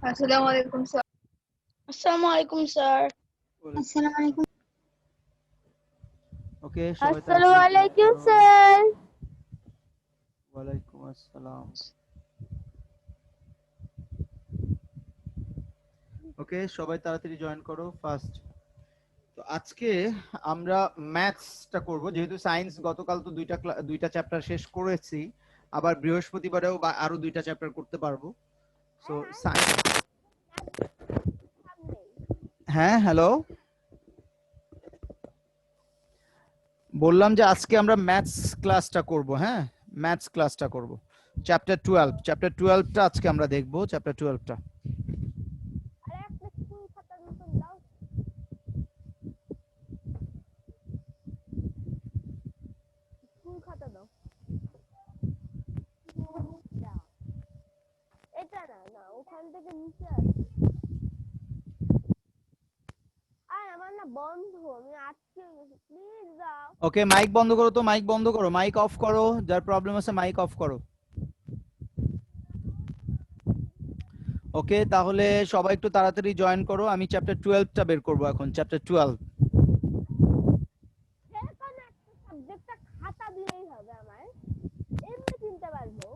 আসসালামু আলাইকুম স্যার। আসসালামু আলাইকুম স্যার। আসসালামু আলাইকুম। ওকে, সবাই আসসালামু তাড়াতাড়ি আলাইকুম join করো। স্যার। ওয়ালাইকুম আসসালাম। ওকে, সবাই তাড়াতাড়ি জয়েন করো ফার্স্ট। তো আজকে আমরা ম্যাথসটা করব, যেহেতু সায়েন্স গতকাল তো দুইটা চ্যাপ্টার শেষ করেছি, আবার বৃহস্পতিবারেও আরো দুইটা চ্যাপ্টার করতে পারবো। সো সায়েন্স, হ্যাঁ হ্যালো, বললাম যে আজকে আমরা ম্যাথস ক্লাসটা করব। হ্যাঁ, ম্যাথস ক্লাসটা করব। চ্যাপ্টার 12টা আজকে আমরা দেখব, চ্যাপ্টার 12টা। এটা না ওখান থেকে নিচে আছে। আর আমার না বন্ধ, আমি আটকে গেছি, প্লিজ দাও। ওকে, মাইক বন্ধ করো তো, মাইক বন্ধ করো, মাইক অফ করো, যার প্রবলেম আছে মাইক অফ করো। ওকে, তাহলে সবাই একটু তাড়াতাড়ি জয়েন করো। আমি চ্যাপ্টার 12টা বের করব এখন, চ্যাপ্টার 12। সেখানে একটা সাবজেক্টটা খাতা দিলেই হবে, আমার এমনি চিনতে পারবো।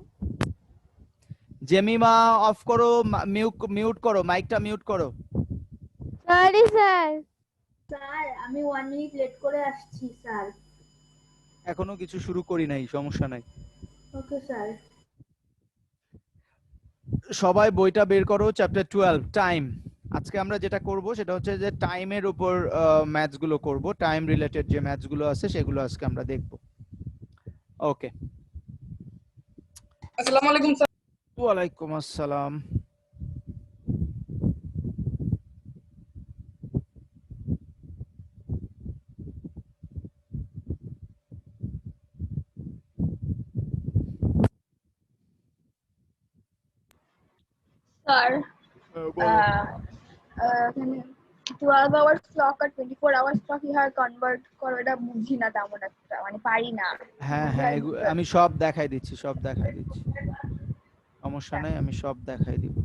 জেমিমা অফ করো, মিউট করো, মাইকটা মিউট করো। Sorry sir. স্যার আমি 1 মিনিট লেট করে আসছি স্যার। এখনো কিছু শুরু করি নাই, সমস্যা নাই। Okay sir. সবাই বইটা বের করো, চ্যাপ্টার 12 টাইম। আজকে আমরা যেটা করব সেটা হচ্ছে যে টাইমের উপর ম্যাথস গুলো করব, টাইম রিলেটেড যে ম্যাথস গুলো আছে সেগুলো আজকে আমরা দেখব। ওকে, আসসালামু আলাইকুম স্যার। ওয়ালাইকুম আসসালাম। স্যার বলো। 12 আওয়ার্স ক্লক আর 24 আওয়ার্স ক্লক কিভাবে কনভার্ট করো এটা বুঝি না তেমন একটা, মানে পারি না। হ্যাঁ হ্যাঁ, আমি সব দেখাই দিচ্ছি, সব দেখাই দিচ্ছি, সমস্যা নাই, আমি সব দেখাই দিব।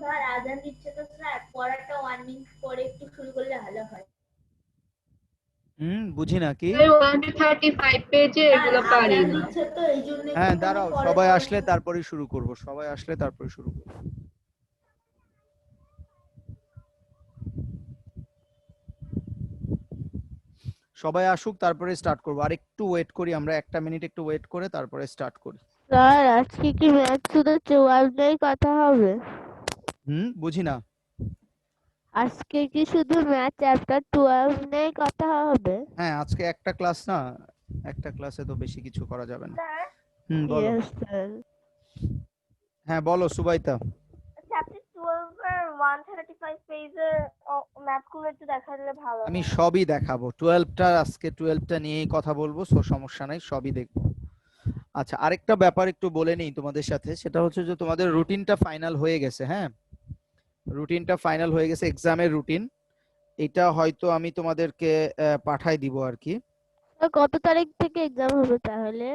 স্যার আজান দিচ্ছে তো স্যার, পড়াটা 1 মিনিট পরে একটু শুরু করলে ভালো হয়। বুঝি না কি। 135 পেজে এগুলো পারি আজান না। দিচ্ছে তো এই জন্য হ্যাঁ একটুখানি দাঁড়াও, পরে সবাই পড়ো। আসলে তারপরে শুরু করব, সবাই আসলে তারপরে শুরু করব। সবাই আসুক তারপরে স্টার্ট করব, আর একটু ওয়েট করি আমরা, 1 মিনিট একটু ওয়েট করে তারপরে স্টার্ট করি। স্যার আজকে কি ম্যাথ শুধু 12 কথা হবে? বুঝি না। আজকে কি শুধু ম্যাথ চ্যাপ্টার 12 নিয়ে কথা হবে? হ্যাঁ, আজকে একটা ক্লাস না, একটা ক্লাসে তো বেশি কিছু করা যাবে না। বলো। Yes sir. হ্যাঁ বলো সুবাইতা। চ্যাপ্টার 12 এর 135 পেজের ম্যাথগুলো একটু দেখালে ভালো আমি হয়। সবই দেখাবো, 12টা আজকে 12টা নিয়েই কথা বলবো, সো সমস্যা নাই, সবই দেখবো। আচ্ছা, আরেকটা ব্যাপার একটু বলে নিই তোমাদের সাথে, সেটা হচ্ছে যে তোমাদের রুটিনটা ফাইনাল হয়ে গেছে। হ্যাঁ, রুটিনটা ফাইনাল হয়ে গেছে, এক্সামের রুটিন। এটা হয়তো আমি তোমাদেরকে পাঠাই দিব আর কি। কত তারিখ থেকে এক্সাম হবে তাহলে?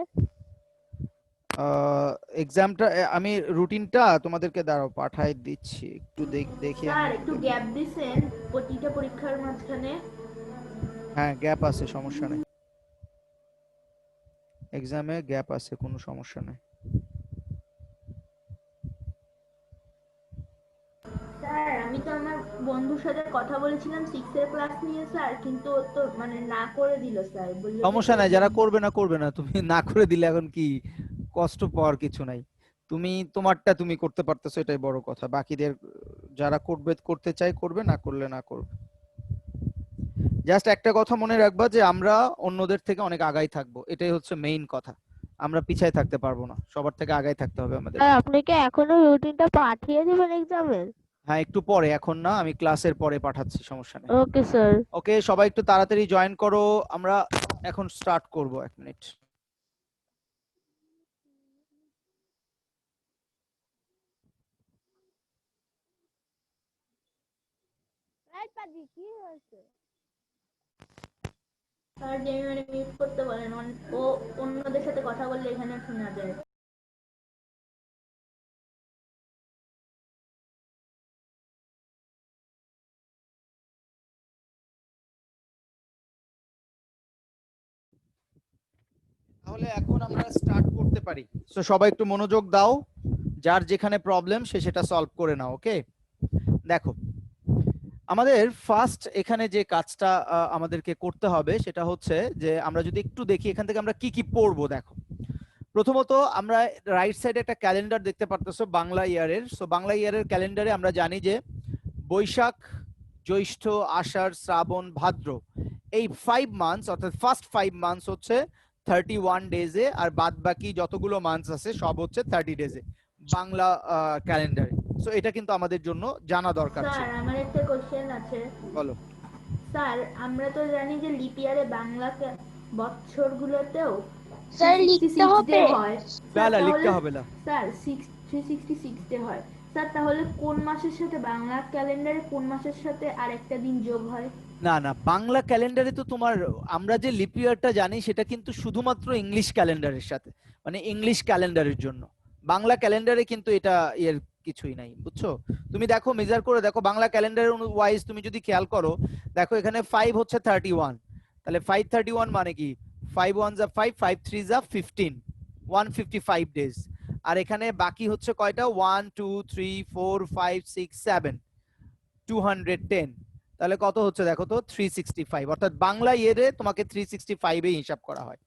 এক্সামটা আমি রুটিনটা তোমাদেরকে দাঁড়াও পাঠাই দিচ্ছি, একটু দেখি আমি স্যার একটু গ্যাপ দিছেন প্রতিটা পরীক্ষার মাঝখানে। হ্যাঁ গ্যাপ আছে, সমস্যা নাই, এক্সামে গ্যাপ আছে, কোনো সমস্যা নাই। স্যার আমি তো আমার বন্ধুর সাথে কথা বলেছিলাম 6 এর ক্লাস নিয়ে স্যার, কিন্তু ও তো মানে না করে দিল স্যার, বলল যে সমস্যা নাই, করবে যারা না। করবে না, তুমি না করে দিলে এখন কি কষ্ট পাওয়ার কিছু নাই। তুমি তোমারটা তুমি করতে পারতেছো, এটাই বড় কথা। বাকিদের যারা করতে চাই করবে, না করলে না করবে। জাস্ট একটা কথা মনে রাখবা যে আমরা অন্যদের থেকে অনেক আগাই থাকবো, এটাই হচ্ছে মেইন কথা। আমরা পিছায় থাকতে পারবো না, সবার থেকে আগাই থাকতে হবে আমাদের। আর আপনি কি এখনো রুটিনটা পাঠিয়ে দিবেন এক্সামের? হ্যাঁ একটু পরে, এখন না, আমি ক্লাসের পরে পাঠাচ্ছি, সমস্যা নেই। Okay sir. ওকে, সবাই একটু তাড়াতাড়ি জয়েন করো, আমরা এখন স্টার্ট করব, 1 মিনিট। স্যার জেমিমারে মিউট করতে বলেন, ও অন্যদের সাথে কথা বললে এখানে শোনা যায়। তাহলে এখন আমরা স্টার্ট করতে পারি। সো সবাই একটু মনোযোগ দাও, যার যেখানে প্রবলেম সে সেটা সলভ করে নাও। ওকে, দেখো আমাদের ফার্স্ট এখানে যে কাজটা আমাদেরকে করতে হবে সেটা হচ্ছে যে আমরা যদি একটু দেখি এখান থেকে আমরা কি কি পড়বো। দেখো প্রথমত আমরা রাইট সাইডে একটা ক্যালেন্ডার দেখতে পারতেছো বাংলা ইয়ারের। সো বাংলা ইয়ারের ক্যালেন্ডারে আমরা জানি যে বৈশাখ, জ্যৈষ্ঠ, আষাঢ়, শ্রাবণ, ভাদ্র, এই 5 মান্থস অর্থাৎ ফার্স্ট 5 মান্থস হচ্ছে 31 ডেজে, আর বাদ বাকি যতগুলো মান্থস আছে সব হচ্ছে 30 ডেজে বাংলা ক্যালেন্ডারে। সো এটা কিন্তু আমাদের জন্য জানা দরকার ছিল। স্যার আমার একটা কোশ্চেন আছে। বলো। স্যার আমরা তো জানি যে লিপ ইয়ারে বাংলা বছরগুলোতেও স্যার লিখতে 366 হবে। ডে হয়। না না, লিখতে তাহলে- হবে না। স্যার 366 ডে হয়। স্যার তাহলে কোন মাসের সাথে বাংলা ক্যালেন্ডারে কোন মাসের সাথে আরেকটা দিন যোগ হয়? না না, বাংলা ক্যালেন্ডারে তো তোমার আমরা যে লিপ ইয়ারটা জানি সেটা কিন্তু শুধুমাত্র ইংলিশ ক্যালেন্ডারের সাথে, মানে ইংলিশ ক্যালেন্ডারের জন্য। বাংলা ক্যালেন্ডারে কিন্তু এটা এর কিছুই নাই, বুঝছো? তুমি দেখো মেজার করে দেখো বাংলা ক্যালেন্ডারের ওয়াইজ তুমি যদি খেয়াল করো, দেখো এখানে 5 হচ্ছে 31, তাহলে 531 মানে কি 5 1 যা 5, 5 3 যা 15, 155 ডেজ। আর এখানে বাকি হচ্ছে কয়টা 1 2 3 4 5 6 7, 210। তাহলে কত হচ্ছে দেখো তো 365। অর্থাৎ বাংলা ইয়ারে তোমাকে 365 এই হিসাব করা হয়,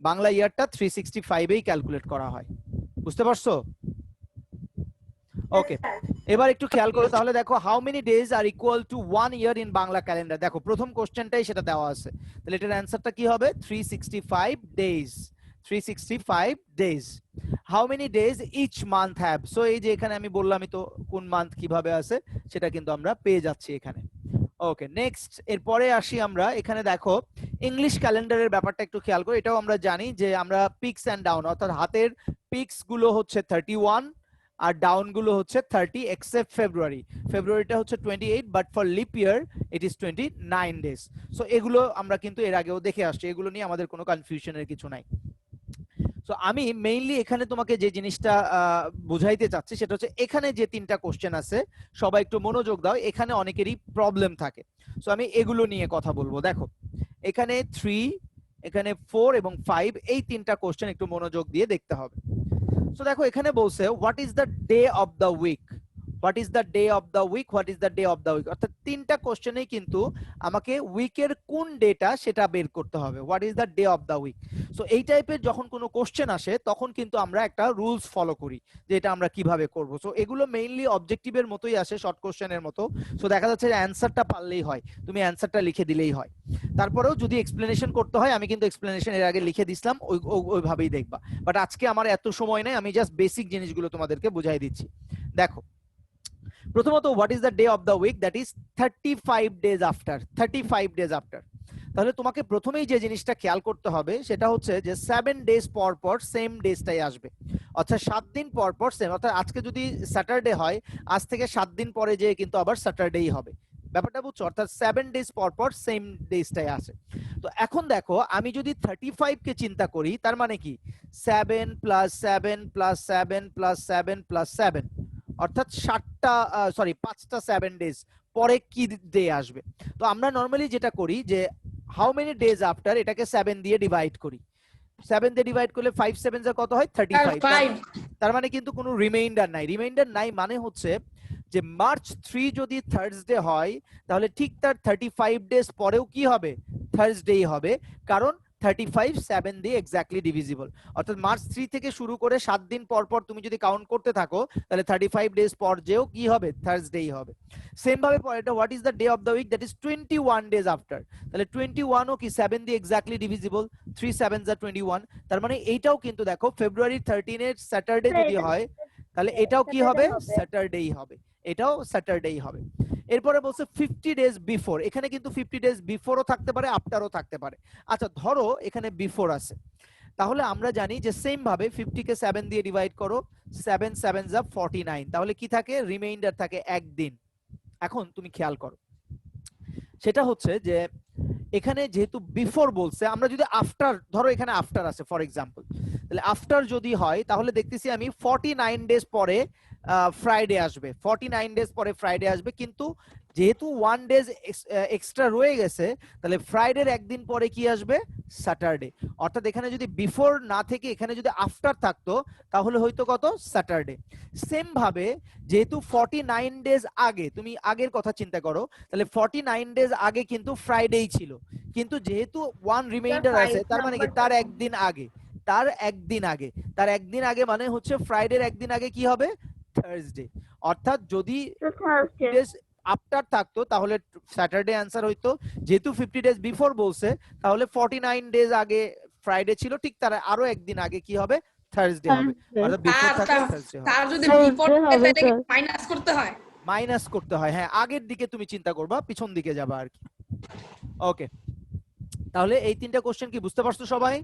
বাংলা ইয়ারটা 365 এই ক্যালকুলেট করা হয়। বুঝতে পারছো? ওকে, এবার একটু খেয়াল করো তাহলে দেখো how many days are equal to 1 year in Bangla calendar. দেখো প্রথম কোশ্চেনটাই সেটা দেওয়া আছে, তাহলে এটার অ্যানসারটা কি হবে 365 days. 365 days. How many days each month have. সো এই যে এখানে আমি বললামই তো কোন মান্থ কিভাবে আছে সেটা কিন্তু আমরা পেয়ে যাচ্ছি এখানে। ওকে, নেক্সট এরপরে আসি আমরা এখানে দেখো ইংলিশ ক্যালেন্ডারের ব্যাপারটা একটু খেয়াল করো। এটাও আমরা জানি যে আমরা পিকস এন্ড ডাউন, অর্থাৎ হাতের পিকস গুলো হচ্ছে 31 আর ডাউন গুলো হচ্ছে 30 এক্সেপ্ট ফেব্রুয়ারি। ফেব্রুয়ারিটা হচ্ছে 28, but for lip year it is 29 days. So এগুলো আমরা কিন্তু এর আগেও দেখে আসছি, এগুলো নিয়ে আমাদের কোনো কনফিউশনের কিছু নাই। সো আমি মেইনলি এখানে তোমাকে যে জিনিসটা বুঝাইতে চাচ্ছি সেটা হচ্ছে এখানে যে 3টা কোশ্চেন আছে সবাই একটু মনোযোগ দাও, এখানে অনেকেরই প্রবলেম থাকে। সো আমি এগুলো নিয়ে কথা বলবো। দেখো এখানে 3, এখানে 4 এবং 5, এই 3টা কোশ্চেন একটু মনোযোগ দিয়ে দেখতে হবে। সো দেখো এখানে বলছে what is the day of the week, what is the day of the week, what is the day of the week. অর্থাৎ 3টা কোশ্চেনেই কিন্তু আমাকে উইকের কোন ডেটা সেটা বের করতে হবে, what is the day of the week. So এই টাইপের যখন কোনো কোশ্চেন আসে তখন কিন্তু আমরা একটা রুলস ফলো করি যে এটা আমরা কিভাবে করব। সো এগুলো মেইনলি অবজেক্টিভের মতোই আসে, শর্ট কোশ্চেনের মতো। সো দেখা যাচ্ছে যে অ্যানসারটা পারলেই হয়, তুমি অ্যানসারটা লিখে দিলেই হয়। তারপরেও যদি এক্সপ্লেনেশন করতে হয় আমি কিন্তু এক্সপ্লেনেশন এর আগে লিখে দিছিলাম, ওইভাবেই দেখবা। বাট আজকে আমার এত সময় নেই, আমি জাস্ট বেসিক জিনিসগুলো তোমাদেরকে বুঝাই দিচ্ছি। দেখো প্রথমত what is the day of the week, that is 35 days after. 35 days after, তাহলে তোমাকে প্রথমেই যে জিনিসটা খেয়াল করতে হবে সেটা হচ্ছে যে 7 ডেজ পর পর সেম ডেজটাই আসবে, অর্থাৎ 7 দিন পর পর সেম। অর্থাৎ আজকে যদি স্যাটারডে হয় আজ থেকে 7 দিন পরে যে কিন্তু আবার স্যাটারডেই হবে, ব্যাপারটা বুঝছো? অর্থাৎ 7 ডেজ পর পর সেম ডেজটাই আসে। তো এখন দেখো আমি যদি 35 কে চিন্তা করি তার মানে কি 7 প্লাস 7 প্লাস 7 প্লাস 7 প্লাস 7, অর্থাৎ 5টা 7 ডেজ পরে কি ডে আসবে। তো আমরা নরমালি যেটা করি যে হাউ মেনি ডেজ আফটার এটাকে 7 দিয়ে ডিভাইড করি, 7 দিয়ে ডিভাইড করলে 5 7 যা কত হয় 35। তার মানে কিন্তু কোনো রিমাইন্ডার নাই। রিমাইন্ডার নাই মানে হচ্ছে যে মার্চ 3 যদি থার্সডে হয় তাহলে ঠিক তার 35 ডেজ পরেও কি হবে থার্সডেই হবে, কারণ 35 7 দিয়ে এক্স্যাক্টলি ডিভিজিবল। অর্থাৎ মার্চ 3 থেকে শুরু করে 7 দিন পর পর তুমি যদি কাউন্ট করতে থাকো তাহলে 35 ডেজ পর যেও কি হবে থার্সডেই হবে। সেম ভাবে পরেরটা what is the day of the week, that is 21 days after. তাহলে 21 ও কি 7 দিয়ে এক্স্যাক্টলি ডিভিজিবল, 3 7 যা 21। তার মানে এইটাও কিন্তু দেখো ফেব্রুয়ারি 13 এর স্যাটারডে যদি হয় তাহলে এটাও কি হবে স্যাটারডেই হবে, এটাও স্যাটারডেই হবে। এরপরে বলছে 50 ডেজ বিফোর, এখানে কিন্তু 50 ডেজ বিফোরও থাকতে পারে আফটারও থাকতে পারে। আচ্ছা ধরো এখানে বিফোর আছে, তাহলে আমরা জানি যে সেম ভাবে 50 কে 7 দিয়ে ডিভাইড করো, 7 7 যা 49, তাহলে কি থাকে রিমাইন্ডার থাকে 1 দিন। এখন তুমি খেয়াল করো সেটা হচ্ছে যে এখানে যেহেতু বিফোর বলছে, আমরা যদি আফটার, ধরো এখানে আফটার আছে ফর এক্সাম্পল, তাহলে আফটার যদি হয় তাহলে দেখতেছি আমি 49 ডেজ পরে ফ্রাইডে আসবে, 49 ডেজ পরে ফ্রাইডে আসবে, কিন্তু যেহেতু 1 ডেজ এক্সট্রা রয়ে গেছে তাহলে ফ্রাইডের একদিন পরে কি আসবে, স্যাটারডে। অর্থাৎ এখানে যদি বিফোর না থেকে এখানে যদি আফটার থাকতো তাহলে হয়তো কত, স্যাটারডে। সেম ভাবে যেহেতু 49 ডেজ আগে, তুমি আগের কথা চিন্তা করো, তাহলে 49 ডেজ আগে কিন্তু ফ্রাইডেই ছিল, কিন্তু যেহেতু 1 রিমাইন্ডার আছে তার মানে কি তার একদিন আগে, তার একদিন আগে, তার একদিন আগে মানে হচ্ছে ফ্রাইডের একদিন আগে কি হবে, থার্সডে। অর্থাৎ যদি ডেজ আফটার থাকতো তাহলে স্যাটারডে অ্যান্সার হইতো, যেহেতু 50 ডেজ বিফোর বলছে তাহলে 49 ডেজ আগে ফ্রাইডে ছিল, ঠিক তার আরো একদিন আগে কি হবে, থার্সডে হবে। অর্থাৎ বিফোর থাকলে থার্সডে হবে। তার যদি বিফোর থাকে তাহলে মাইনাস করতে হয়, মাইনাস করতে হয়, হ্যাঁ আগের দিকে তুমি চিন্তা করবা, পিছন দিকে যাবা আর কি। ওকে, তাহলে এই তিনটা কোশ্চেন কি বুঝতে পারছো সবাই,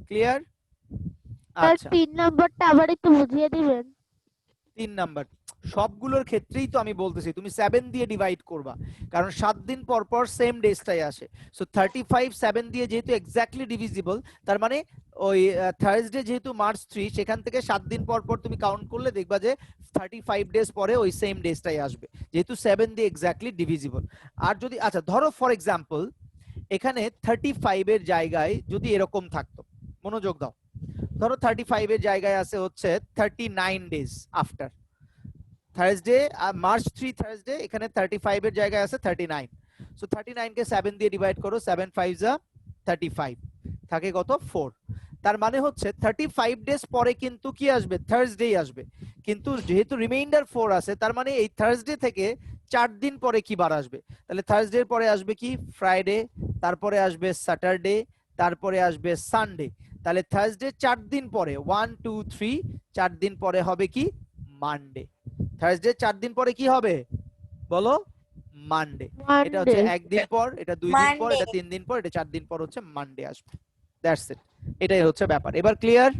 ক্লিয়ার? আচ্ছা 3 নাম্বারটা আবার একটু বুঝিয়ে দিবেন। 3 নাম্বার সবগুলোর ক্ষেত্রেই তো আমি বলতেছি তুমি 7 দিয়ে ডিভাইড করবা, কারণ 7 দিন পর পর সেম ডেজটাই আসে। সো 35 7 দিয়ে যেহেতু এক্স্যাক্টলি ডিভিজিবল, তার মানে ওই থার্সডে যেহেতু মার্চ 3, সেখান থেকে 7 দিন পর পর তুমি কাউন্ট করলে দেখবা যে 35 ডেজ পরে ওই সেম ডেজটাই আসবে, যেহেতু 7 দিয়ে এক্স্যাক্টলি ডিভিজিবল। আর যদি আচ্ছা ধরো ফর এক্সাম্পল এখানে 35 এর জায়গায় যদি এরকম থাকতো, মনোযোগ দাও, ধরো 35 এর জায়গায় আছে হচ্ছে 39 days after Thursday, March 3 Thursday, এখানে 35 এর জায়গায় আছে 39। সো 39 কে 7 দিয়ে ডিভাইড করো, 7 5 যা 35, থাকে কত 4। তার মানে হচ্ছে 35 ডেজ পরে কিন্তু কি আসবে, থার্সডে আসবে, কিন্তু যেহেতু রিমাইন্ডার 4 আছে তার মানে এই থার্সডে থেকে 4 দিন পরে কি বার আসবে, তাহলে থার্সডে পরে আসবে কি, ফ্রাইডে, তারপরে আসবে স্যাটারডে, তারপরে আসবে সানডে। তাহলে থার্সডে 4 দিন পরে 1 2 3 4 দিন পরে হবে কি, মানডে। থার্সডে 4 দিন পরে কি হবে বলো, মানডে। এটা হচ্ছে একদিন পর, এটা 2 দিন পর, এটা 3 দিন পর, এটা 4 দিন পর হচ্ছে মানডে আসবে। দ্যাটস ইট, এটাই হচ্ছে ব্যাপার। এবার ক্লিয়ার?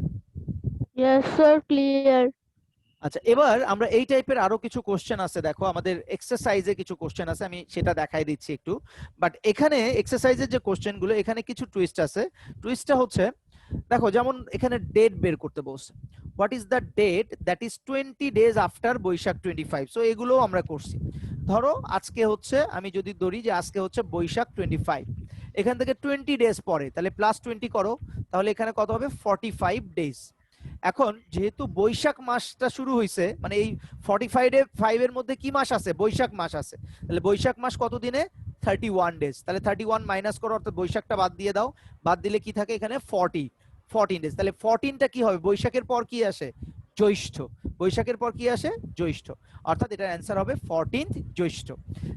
Yes sir, clear. আচ্ছা এবার আমরা এই টাইপের আরো কিছু কোশ্চেন আছে, দেখো আমাদের এক্সারসাইজে কিছু কোশ্চেন আছে, আমি সেটা দেখাই দিচ্ছি একটু। বাট এখানে এক্সারসাইজের যে কোশ্চেন গুলো, এখানে কিছু টুইস্ট আছে। টুইস্টটা হচ্ছে দেখো, যেমন এখানে ডেট বের করতে বলছে, what is the date that is 20 days after Baishakh 25। So এগুলো আমরা করছি। ধরো আজকে হচ্ছে, আমি যদি ধরি যে আজকে হচ্ছে বৈশাখ 25, এখান থেকে 20 ডেজ পরে তাহলে প্লাস 20 করো, তাহলে এখানে কত হবে, 45 ডেজ। এখন যেহেতু বৈশাখ মাসটা শুরু হয়েছে, মানে এই 45 এর মধ্যে কি মাস আছে, বৈশাখ মাস আছে, তাহলে বৈশাখ মাস কত দিনে, 31 ডেজ। তাহলে 31 মাইনাস করো, অর্থাৎ বৈশাখটা বাদ দিয়ে দাও, বাদ দিলে কি থাকে এখানে 14 ডেজ। তাহলে 14টা কি হবে, বৈশাখের পর কি আসে, জ্যৈষ্ঠ। বৈশাখের পর কি আসে, জ্যৈষ্ঠ, অর্থাৎ এটার অ্যান্সার হবে 14th জ্যৈষ্ঠ।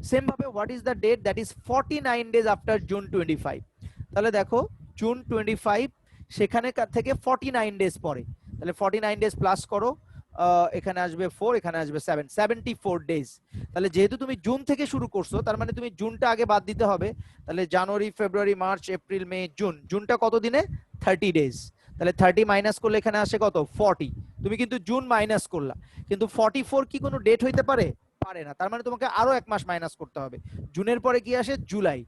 সেম ভাবে what is the date that is 49 days after June 25। তাহলে দেখো জুন 25 সেখানে থেকে 49 ডেজ পরে, তাহলে 49 ডেজ প্লাস করো, এখানে আসবে 4, এখানে আসবে 7, 74 ডেজ। তাহলে যেহেতু তুমি জুন থেকে শুরু করছো তার মানে তুমি জুনটা আগে বাদ দিতে হবে, তাহলে January February March April May June, জুনটা কত দিনে, 30 ডেজ। তাহলে 30 মাইনাস করলে এখানে আসে কত, 40। তুমি কিন্তু জুন মাইনাস করলা, কিন্তু 44 কি কোনো ডেট হইতে পারে, পারে না। তার মানে তোমাকে আরো এক মাস মাইনাস করতে হবে। জুনের পরে কি আসে, জুলাই।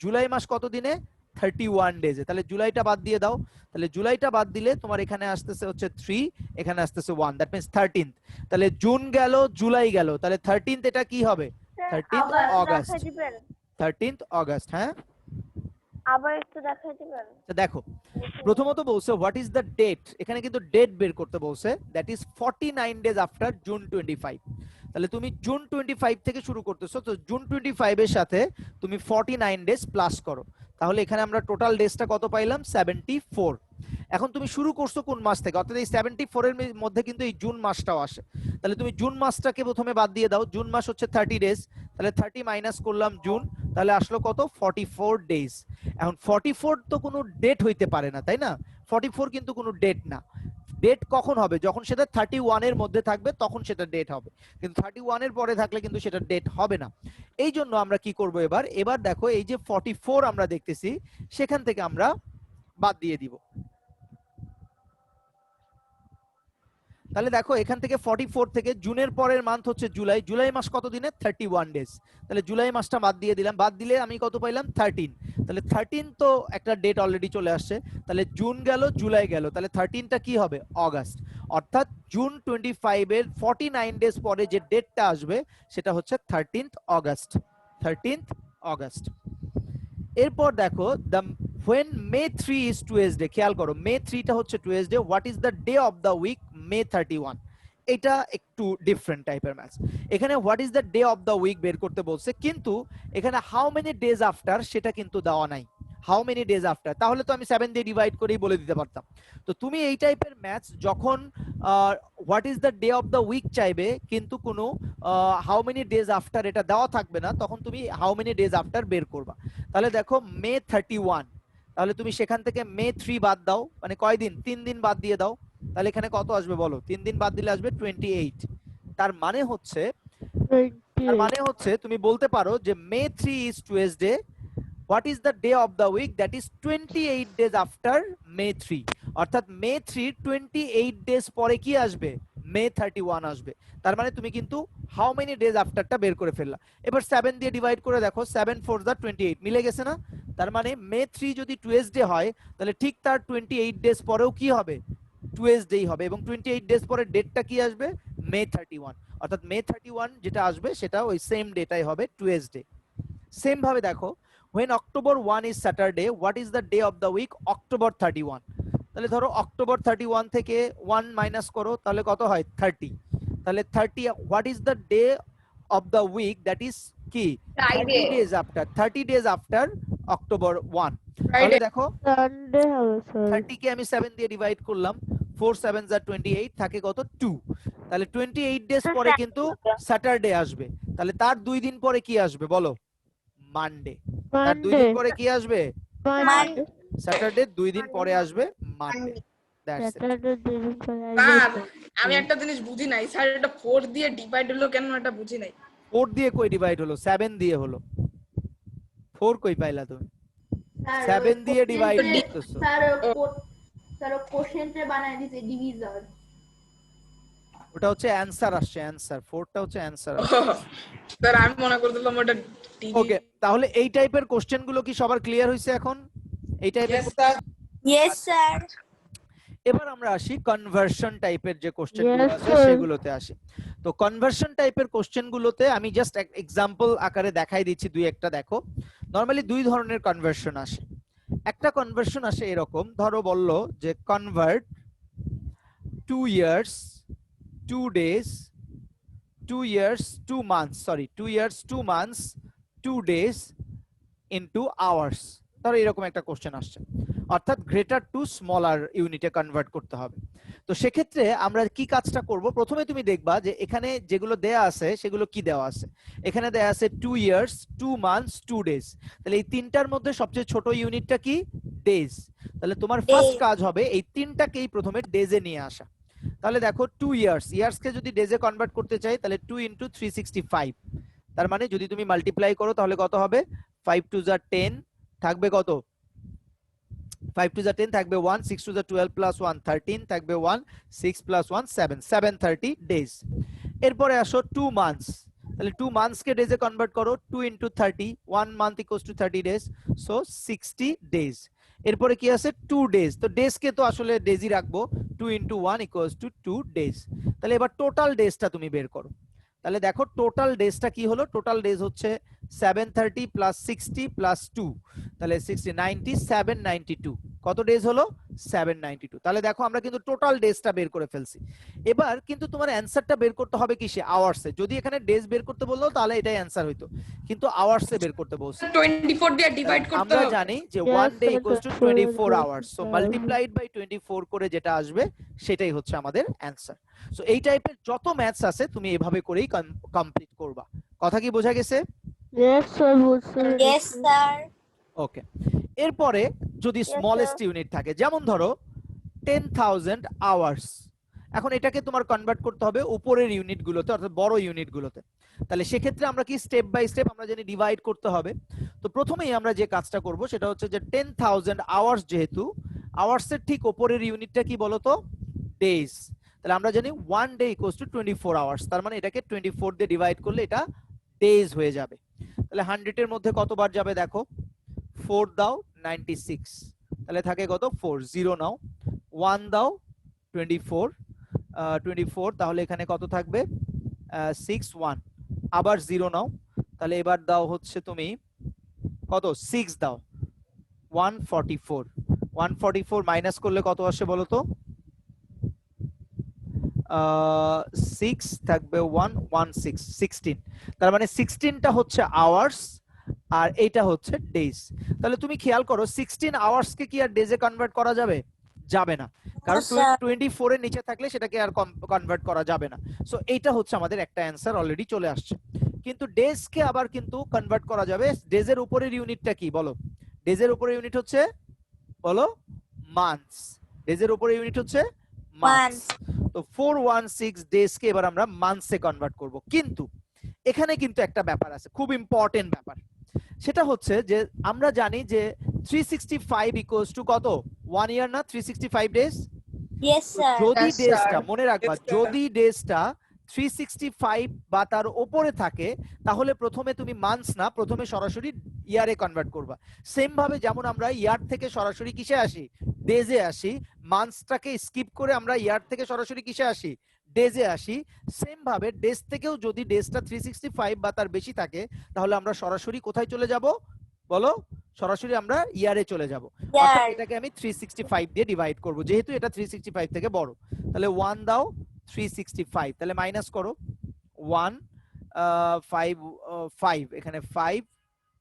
জুলাই মাস কত দিনে, 31 ডেজে। তাহলে জুলাইটা বাদ দিয়ে দাও, তাহলে জুলাইটা বাদ দিলে তোমার এখানে আসতেছে হচ্ছে 3, এখানে আসতেছে 1, দ্যাট মিন্স 13th। তাহলে জুন গেল, জুলাই গেল, তাহলে 13th এটা কি হবে, 13th অগাস্ট। 13th অগাস্ট, হ্যাঁ আবার একটু দেখাই দিবেন। দেখো প্রথমত বলছে হোয়াট ইজ দ্য ডেট, এখানে কিন্তু ডেট বের করতে বলছে, that is 49 days after June 25। তাহলে তুমি জুন 25 থেকে শুরু করতেছো, তো জুন 25 এর সাথে তুমি 49 ডেজ প্লাস করো, তাহলে এখানে আমরা টোটাল ডেজটা কত পাইলাম, 74। এখন তুমি শুরু করছো কোন মাস থেকে, অর্থাৎ এই 74 এর মধ্যে কিন্তু এই জুন মাসটাও আসে। তাহলে তুমি জুন মাসটাকে প্রথমে বাদ দিয়ে দাও, জুন মাস হচ্ছে 30 ডেজ, তাহলে 30 মাইনাস করলাম জুন, তাহলে আসলো কত, 44 ডেজ। এখন 44 তো কোনো ডেট হইতে পারে না, তাই না, 44 কিন্তু কোনো ডেট না। ডেট কখন হবে, যখন সেটা 31 এর মধ্যে থাকবে তখন সেটা ডেট হবে, কিন্তু 31 এর পরে থাকলে কিন্তু সেটা ডেট হবে না। এই জন্য আমরা কি করব, এবার দেখো এই যে 44 আমরা দেখতেছি সেখান থেকে আমরা বাদ দিয়ে দিব। তাহলে দেখো এখান থেকে 44 থেকে জুনের পরের মান্থ হচ্ছে জুলাই, জুলাই মাস কত দিনে 31 ডেজ, তাহলে জুলাই মাসটা বাদ দিয়ে দিলাম, বাদ দিলে আমি কত পাইলাম 13, তাহলে 13 তো একটা ডেট অলরেডি চলে আসছে, তাহলে জুন গেল জুলাই গেল, তাহলে 13টা কি হবে অগাস্ট, অর্থাৎ জুন 25 এর 49 ডেজ পরে যে ডেটটা আসবে সেটা হচ্ছে 13th অগাস্ট, 13th অগাস্ট। এরপর দেখো the when May 3 is Tuesday, খেয়াল করো May 3 টা হচ্ছে Tuesday, what is the day of the week May 31, এটা একটু ডিফারেন্ট টাইপের ম্যাথস। এখানে what is the day of the week বের করতে বলছে, কিন্তু এখানে হাউ মেনি ডেজ আফটার সেটা কিন্তু দেওয়া নাই, হাউ মেনি ডেজ আফটার, তাহলে তো আমি 7 দিয়ে ডিভাইড করেই বলে দিতে পারতাম। তো তুমি এই টাইপের ম্যাথস যখন what is the day of the week চাইবে কিন্তু কোনো হাউ মেনি ডেজ আফটার এটা দেওয়া থাকবে না, তখন তুমি হাউ মেনি ডেজ আফটার বের করবা। তাহলে দেখো May 31, তাহলে তুমি সেখান থেকে May 3 বাদ দাও, মানে কয়দিন, 3 দিন বাদ দিয়ে দাও, তাহলে এখানে কত আসবে বলো, 3 দিন বাদ দিলে আসবে 28। তার মানে হচ্ছে তুমি বলতে পারো যে May 3 is Tuesday, what is the day of the week, that is 28 days after May 3, অর্থাৎ May 3 28 ডেজ পরে কি আসবে May 31 আসবে। তার মানে তুমি কিন্তু হাউ মেনি ডেজ আফটারটা বের করে ফেললা। এবার 7 দিয়ে ডিভাইড করে দেখো, 7 4 দা 28, মিলে গেছে না? তার মানে May 3 যদি Tuesday হয় তাহলে ঠিক তার 28 ডেজ পরেও কি হবে Tuesday হবে, এবং 28 ডেজ পরে ডেটটা কি আসবে May 31, অর্থাৎ May 31 যেটা আসবে সেটা ওই সেম ডেটাই হবে Tuesday। সেম ভাবে দেখো when October 1 is Saturday, what is the day of the week October 31, তাহলে ধরো October 31 থেকে 1 মাইনাস করো, তাহলে কত হয় 30, তাহলে 30 what is the day of the week that is কি 30 days after, 30 days after October 1, তাহলে দেখো সানডে হবে স্যার। 30 কে আমি 7 দিয়ে ডিভাইড করলাম, 4 7 যা 28, থাকে কত 2, তাহলে 28 ডেজ পরে কিন্তু স্যাটারডে আসবে, তাহলে তার 2 দিন পরে কি আসবে বলো মানডে, তার 2 দিন পরে কি আসবে মানডে স্যাটারডে, 2 দিন পরে আসবে মানডে, দ্যাটস ইট। স্যাটারডে দিন পরে স্যার আমি একটা জিনিস বুঝি নাই স্যার, এটা 4 দিয়ে ডিভাইড হলো কেন এটা বুঝি নাই। 4 দিয়ে কই ডিভাইড হলো, 7 দিয়ে হলো, 4 কই পাইলা তুমি, 7 দিয়ে ডিভাইড করতেছো, স্যার কোশ্চেনটা বানাই দিয়েছে ডিভিজর, ওটা হচ্ছে অ্যানসার আসছে, অ্যানসার 4টা হচ্ছে অ্যানসার। স্যার আমি মনে করতেছিলাম ওটা ওকে, তাহলে এই টাইপের কোশ্চেন গুলো কি সবার ক্লিয়ার হইছে এখন? এই টাইপের স্যার Yes, sir. এবার আমরা আসি কনভার্সন টাইপের যে কোশ্চেন Yes, গুলো আছে sir. সেগুলোতে আসি। তো কনভার্সন টাইপের কোশ্চেন গুলোতে আমি জাস্ট এক্সাম্পল আকারে দেখাই দিচ্ছি দুই একটা। দেখো নরমালি দুই ধরনের কনভার্সন আসে। একটা কনভার্সন আসে এরকম, ধরো বললো যে convert 2 years 2 days 2 years 2 months, sorry 2 years 2 months 2 days into hours, ধরো এরকম একটা কোশ্চেন আসছে, অর্থাৎ গ্রেটার টু স্মলার ইউনিটে কনভার্ট করতে হবে। তো সেক্ষেত্রে আমরা কি কাজটা করব, প্রথমে তুমি দেখবা যে এখানে যেগুলো দেয়া আছে সেগুলো কি দেওয়া আছে। এখানে দেয়া আছে 2 years 2 months 2 days, তাহলে এই তিনটার মধ্যে সবচেয়ে ছোট ইউনিটটা কি ডেজ, তাহলে তোমার ফার্স্ট কাজ হবে এই তিনটাকেই প্রথমে ডেজে নিয়ে আসা। তাহলে দেখো 2 years, ইয়ার্সকে যদি ডেজে কনভার্ট করতে চাই তাহলে 2 into 365, তার মানে যদি তুমি মাল্টিপ্লাই করো তাহলে কত হবে 5 2 যা 10, থাকবে কত 5 2 যা 10, থাকবে 1, 6 2 যা 12 প্লাস 1 13, থাকবে 1, 6 প্লাস 1 7, 730 ডেজ। এরপরে আসো 2 মান্থস, তাহলে 2 মান্থস কে ডেজে কনভার্ট করো, 2 into 30, 1 month equals to 30 days, so 60 days। এরপরে কি আছে 2 ডেজ, তো ডেজ কে তো আসলে ডেজই রাখবো, 2 into 1 equals to 2 days। তাহলে এবার টোটাল ডেজটা তুমি বের করো, তাহলে দেখো টোটাল ডেজটা কি হলো, টোটাল ডেজ হচ্ছে 730 প্লাস 60 প্লাস 2, তাহলে 60 90 792, কত ডেজ হলো 792। তাহলে দেখো আমরা কিন্তু টোটাল ডেজটা বের করে ফেলছি। এবার কিন্তু তোমার অ্যানসারটা বের করতে হবে কিসে, আওয়ার্সে। যদি এখানে ডেজ বের করতে বললো তাহলে এটাই অ্যানসার হইতো, কিন্তু আওয়ার্সে বের করতে বলছে। 24 দিয়ে ডিভাইড করতে আমরা হবে। জানি যে Yes, 1 day sir, equals to that's 24 very hours, so good. multiplied by 24 করে যেটা আসবে সেটাই হচ্ছে আমাদের অ্যানসার। সো এই টাইপের যত ম্যাথস আছে তুমি এভাবে করেই কমপ্লিট করবা। কথা কি বোঝা গেছে? Yes, sir, বুঝতে Yes, পেরেছি। sir. ওকে, এরপরে যদি স্মলেস্ট ইউনিট থাকে, যেমন ধরো 10,000 আওয়ার্স, এখন এটাকে তোমার কনভার্ট করতে হবে উপরের ইউনিট গুলোতে, অর্থাৎ বড় ইউনিট গুলোতে। তাহলে সেক্ষেত্রে আমরা কি স্টেপ বাই স্টেপ আমরা জানি ডিভাইড করতে হবে। তো প্রথমেই আমরা যে কাজটা করব সেটা হচ্ছে যে 10,000 আওয়ার্স, যেহেতু আওয়ার্সের ঠিক উপরের ইউনিটটা কি বলতো ডেজ, তাহলে আমরা জানি 1 ডে ইকুয়ালস টু 24 আওয়ার্স, তার মানে এটাকে 24 দিয়ে ডিভাইড করলে এটা ডেজ হয়ে যাবে। তাহলে 100 এর মধ্যে কতবার যাবে দেখো, 4 দাও 96, তাহলে থাকে কত 4, 0 নাও, 1 দাও 24, 24, তাহলে এখানে কত থাকবে 6, 1, আবার 0 নাও, তাহলে এবার দাও হচ্ছে তুমি কত 6 দাও 144, 144 মাইনাস করলে কত আসে বলো তো, 6 থাকবে 1, 16, 16, তার মানে 16টা হচ্ছে আওয়ার্স আর এইটা হচ্ছে ডেজ। তাহলে তুমি খেয়াল করো 16 আওয়ার্স কে কি আর ডেজে কনভার্ট করা যাবে? যাবে না, কারণ 24 এর নিচে থাকলে সেটাকে আর কনভার্ট করা যাবে না। সো এইটা হচ্ছে আমাদের একটা অ্যানসার অলরেডি চলে আসছে। কিন্তু ডেজ কে আবার কিন্তু কনভার্ট করা যাবে। ডেজের উপরের ইউনিটটা কি বলো? ডেজের উপরের ইউনিট হচ্ছে বলো মান্থস। ডেজের উপরের ইউনিট হচ্ছে মান্থস। তো 416 ডেজ কে এবার আমরা মান্থসে কনভার্ট করব। কিন্তু এখানে কিন্তু একটা ব্যাপার আছে, খুব ইম্পর্টেন্ট ব্যাপার। সেটা হচ্ছে যে আমরা জানি যে 365 ইকুয়ালস টু কত, 1 ইয়ার না 365 ডেজ? Yes, sir. যদি Yes, ডেজটা sir. মনে রাখবা, Yes, sir. যদি ডেজটা 365 বা তার উপরে থাকে তাহলে প্রথমে তুমি মান্থস না, প্রথমে সরাসরি ইয়ারে কনভার্ট করবা। সেম ভাবে যেমন আমরা ইয়ার থেকে সরাসরি কিসে আসি, ডেজে আসি, মান্থসটাকে স্কিপ করে আমরা ইয়ার থেকে সরাসরি কিসে আসি, ডেজে আসি। সেম ভাবে ডেজ থেকেও যদি ডেজটা 365 বা তার বেশি থাকে তাহলে আমরা সরাসরি কোথায় চলে যাব বলো? সরাসরি আমরা ইয়ারে চলে যাব। অর্থাৎ এটাকে আমি 365 দিয়ে ডিভাইড করব, যেহেতু এটা 365 থেকে বড়। তাহলে 1 দাও 365, তাহলে মাইনাস করো 1, 5, 5, এখানে 5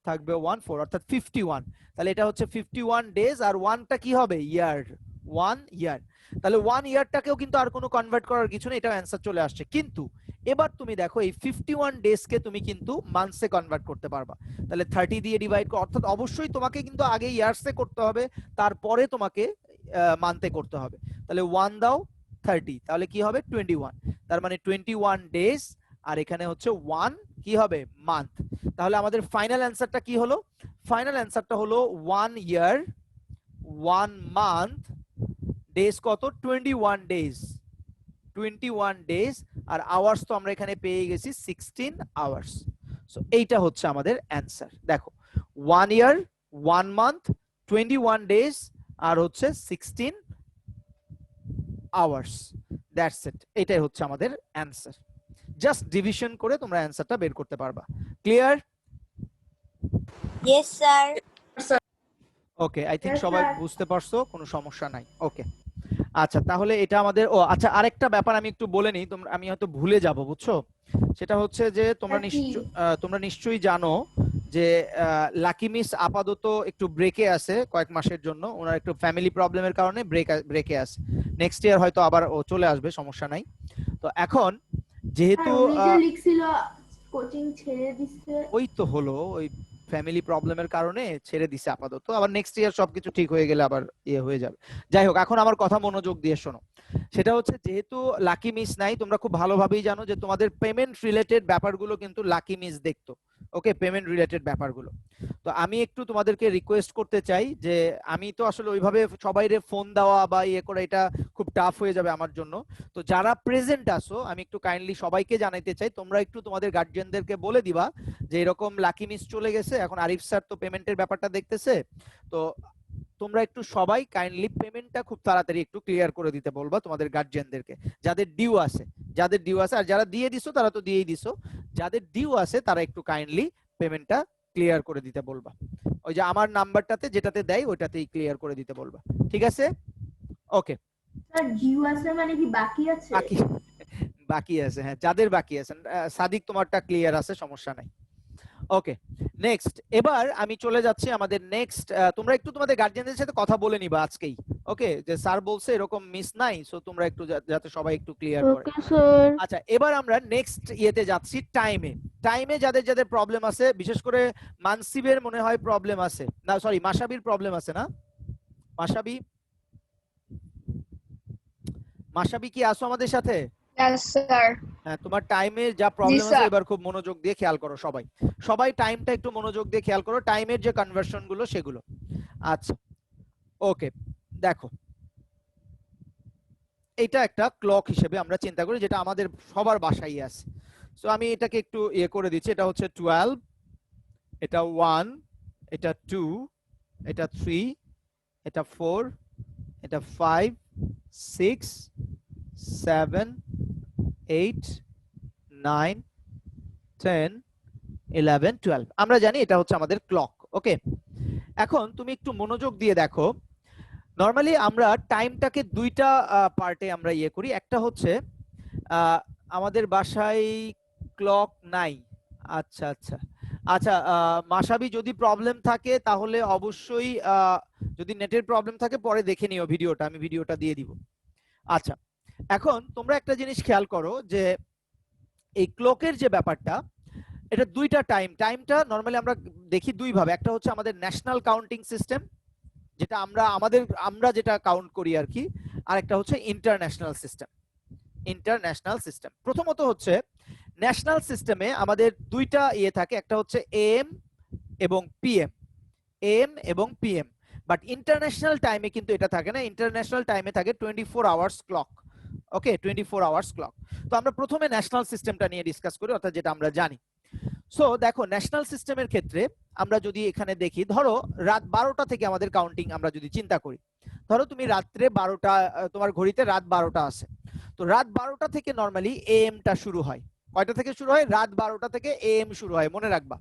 থাকবে 1, 4, অর্থাৎ 51। তাহলে এটা হচ্ছে 51 ডেজ, আর 1টা কি হবে, ইয়ার, 1 ইয়ার। তাহলে 1 ইয়ারটাকেও কিন্তু আর কোনো কনভার্ট করার কিছু নেই, এটাও অ্যানসার চলে আসছে। কিন্তু এবার তুমি দেখো এই 51 ডেজকে তুমি কিন্তু মান্থসে কনভার্ট করতে পারবা। তাহলে 30 দিয়ে ডিভাইড করো, অর্থাৎ অবশ্যই তোমাকে কিন্তু আগে ইয়ার্সে করতে হবে, তারপরে তোমাকে মান্থে করতে হবে। তাহলে 1 দাও 30, তাহলে কি হবে 21, তার মানে 21 ডেজ, আর এখানে হচ্ছে 1 কি হবে মান্থ। তাহলে আমাদের ফাইনাল অ্যানসারটা কি হলো? ফাইনাল অ্যানসারটা হলো 1 ইয়ার 1 মান্থ, ডেজ কত 21 ডেজ, 21 ডেজ, আর আওয়ার্স তো আমরা এখানে পেয়ে গেছি 16 আওয়ার্স। সো এইটা হচ্ছে আমাদের অ্যানসার। দেখো 1 ইয়ার 1 মান্থ 21 ডেজ আর হচ্ছে 16 আওয়ার্স, দ্যাটস ইট। এটাই হচ্ছে আমাদের অ্যানসার। জাস্ট ডিভিশন করে তোমরা অ্যানসারটা বের করতে পারবা। Clear? Yes, sir. Okay, I think Yes, সবাই sir. বুঝতে পারছো, কোনো সমস্যা নাই। ওকে, আচ্ছা তাহলে এটা আমাদের আচ্ছা আরেকটা ব্যাপার আমি একটু বলে নিই, তোমরা আমি হয়তো ভুলে যাব, বুঝছো? সেটা হচ্ছে যে তোমরা নিশ্চয়ই জানো যে লাকি মিস আপাতত একটু ব্রেকে আছে কয়েক মাসের জন্য, ওনার একটু ফ্যামিলি প্রবলেমের কারণে ব্রেকে আছে। নেক্সট ইয়ার হয়তো আবার ও চলে আসবে, সমস্যা নাই। তো এখন যেহেতু লিখছিল কোচিং ছেড়ে দিচ্ছে, ওই তো হলো ওই ফ্যামিলি প্রবলেমের কারণে ছেড়ে দিছে আপাতত, আবার নেক্সট ইয়ার সবকিছু ঠিক হয়ে গেলে আবার ইয়ে হয়ে যাবে। যাই হোক, এখন আমার কথা মনোযোগ দিয়ে শোনো। সেটা হচ্ছে যেহেতু লাকি মিস নাই, তোমরা খুব ভালোভাবেই জানো যে তোমাদের পেমেন্ট রিলেটেড ব্যাপারগুলো কিন্তু লাকি মিস দেখতো। ওকে, পেমেন্ট রিলেটেড ব্যাপারগুলো। তো আমি একটু তোমাদেরকে রিকোয়েস্ট করতে চাই যে আমি তো আসলে ওইভাবে সবাইরে ফোন দেওয়া বা ইয়ে করে এটা খুব টাফ হয়ে যাবে আমার জন্য। তো যারা প্রেজেন্ট আসো আমি একটু কাইন্ডলি সবাইকে জানাইতে চাই, তোমরা একটু তোমাদের গার্জিয়ানদেরকে বলে দিবা যে এরকম লাকি মিস চলে গেছে, এখন আরিফ স্যার তো পেমেন্টের ব্যাপারটা দেখতেছে। তো তোমরা একটু সবাই কাইন্ডলি পেমেন্টটা খুব তাড়াতাড়ি একটু ক্লিয়ার করে দিতে বলবা তোমাদের গার্জিয়ানদেরকে, যাদের ডিউ আছে, আর যারা দিয়ে দিছো তারা তো দিয়েই দিছো, যাদের ডিউ আছে তারা একটু কাইন্ডলি পেমেন্টটা ক্লিয়ার করে দিতে বলবা। ওই যে আমার নাম্বারটাতে যেটাতে দেয় ওইটাতেই ক্লিয়ার করে দিতে বলবা, ঠিক আছে? ওকে, স্যার ডিউ আছে মানে কি বাকি আছে? বাকি আছে, হ্যাঁ, যাদের বাকি আছে। সাদিক তোমারটা ক্লিয়ার আছে, সমস্যা নাই। ওকে, নেক্সট এবার আমি চলে যাচ্ছি আমাদের নেক্সট। তোমরা একটু তোমাদের গার্জিয়ানদের সাথে কথা বলে নিবা আজকেই, ওকে, যে স্যার বলছে এরকম মিস নাই, সো তোমরা একটু যাতে সবাই একটু ক্লিয়ার করে। Okay sir. আচ্ছা, এবার আমরা নেক্সট ইয়েতে যাচ্ছি, টাইমে যাদের যাদের প্রবলেম আছে, বিশেষ করে মানসিবের মনে হয় প্রবলেম আছে, না সরি মাসাবির প্রবলেম আছে না? মাসাবি কি আসো আমাদের সাথে? Yes, sir. হ্যাঁ, তোমার টাইমের যা প্রবলেম জি, আছে স্যার। এবার খুব মনোযোগ দিয়ে খেয়াল করো সবাই টাইমটা একটু মনোযোগ দিয়ে খেয়াল করো, টাইমের যে কনভার্সন গুলো সেগুলো। আচ্ছা, ওকে, দেখো এটা একটা ক্লক হিসেবে আমরা চিন্তা করি, যেটা আমাদের সবার বাসায় আছে। সো আমি এটাকে একটু ইয়ে করে দিচ্ছি। এটা হচ্ছে 12, এটা 1, এটা 2, এটা 3, এটা 4, এটা 5, 6, 7, 8, 9, 10, 11, 12। আমরা জানি এটা হচ্ছে আমাদের ক্লক। ওকে, এখন তুমি একটু মনোযোগ দিয়ে দেখো। নরমালি আমরা টাইমটাকে দুইটা পার্টে আমরা ইয়ে করি। একটা হচ্ছে আমাদের বাসায় ক্লক নাই। আচ্ছা আচ্ছা আচ্ছা, মাসাবি যদি প্রবলেম থাকে তাহলে অবশ্যই যদি নেটের প্রবলেম থাকে পরে দেখে নিও ভিডিওটা, আমি ভিডিওটা দিয়ে দিব। আচ্ছা, এখন তোমরা একটা জিনিস খেয়াল করো যে এই ক্লকের যে ব্যাপারটা, এটা দুইটা টাইমটা নরমালি আমরা দেখি দুই ভাবে। একটা হচ্ছে আমাদের ন্যাশনাল কাউন্টিং সিস্টেম, যেটা আমরা যেটা কাউন্ট করি আর কি, আর একটা হচ্ছে ইন্টারন্যাশনাল সিস্টেম। প্রথমত হচ্ছে ন্যাশনাল সিস্টেমে আমাদের দুইটা ইয়ে থাকে, একটা হচ্ছে এএম এবং পিএম। বাট ইন্টারন্যাশনাল টাইমে কিন্তু এটা থাকে না। ইন্টারন্যাশনাল টাইমে থাকে 24 আওয়ার্স ক্লক। ওকে, 24 আওয়ার্স ক্লক। তো আমরা প্রথমে ন্যাশনাল সিস্টেমটা নিয়ে ডিসকাস করি, অর্থাৎ যেটা আমরা জানি। সো দেখো, ন্যাশনাল সিস্টেমের ক্ষেত্রে আমরা যদি এখানে দেখি, ধরো রাত 12টা থেকে আমাদের কাউন্টিং আমরা যদি চিন্তা করি। ধরো তুমি রাত্রে 12টা, তোমার ঘড়িতে রাত 12টা আছে। তো রাত 12টা থেকে নরমালি এএমটা শুরু হয়। কয়টা থেকে শুরু হয়? রাত 12টা থেকে এএম শুরু হয়, মনে রাখবা।